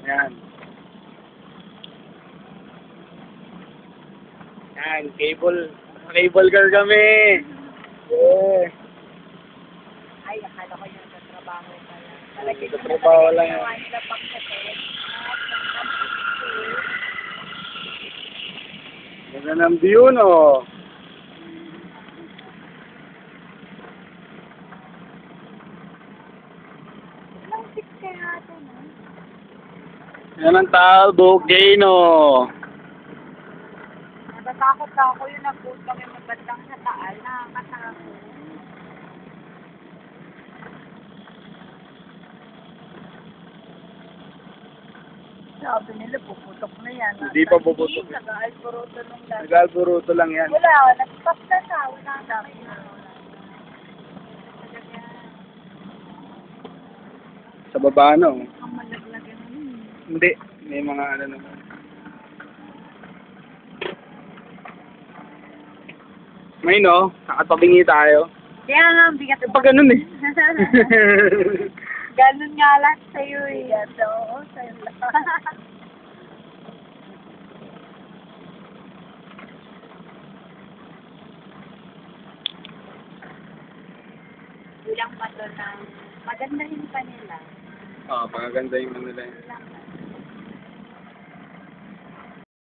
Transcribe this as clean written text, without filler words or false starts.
Yan. Yan, cable car kami. Yeah. Ay, akala ko yung sa trabaho pala. Talagang Sa trabaho lang yan. ginawa nila pang sa test. Ganda ng view, no? Anong fix kaya natin, no? Yan ang Taal Volcano. Natatakot na ako yung nag-post kami magandang sa Taal. Nakakatakot. Sabi nila, puputok na yan. Hindi pa puputok. Nag-aalboroto nung lahat. Nag-alburuto lang yan. Wala, nag-stop na siya. Wala na. Sa baba, no? Ang malaglag yun. Hindi. May mga ano naman. May no? Nakatabingi tayo. Kaya nga, ang bigat. Pag ganun eh. Ganun nga lang sa'yo eh. Oo, sa'yo lang. Bilang pa doon ng maganda rin pa nila. Oo, pagaganda yung Manila. Bilang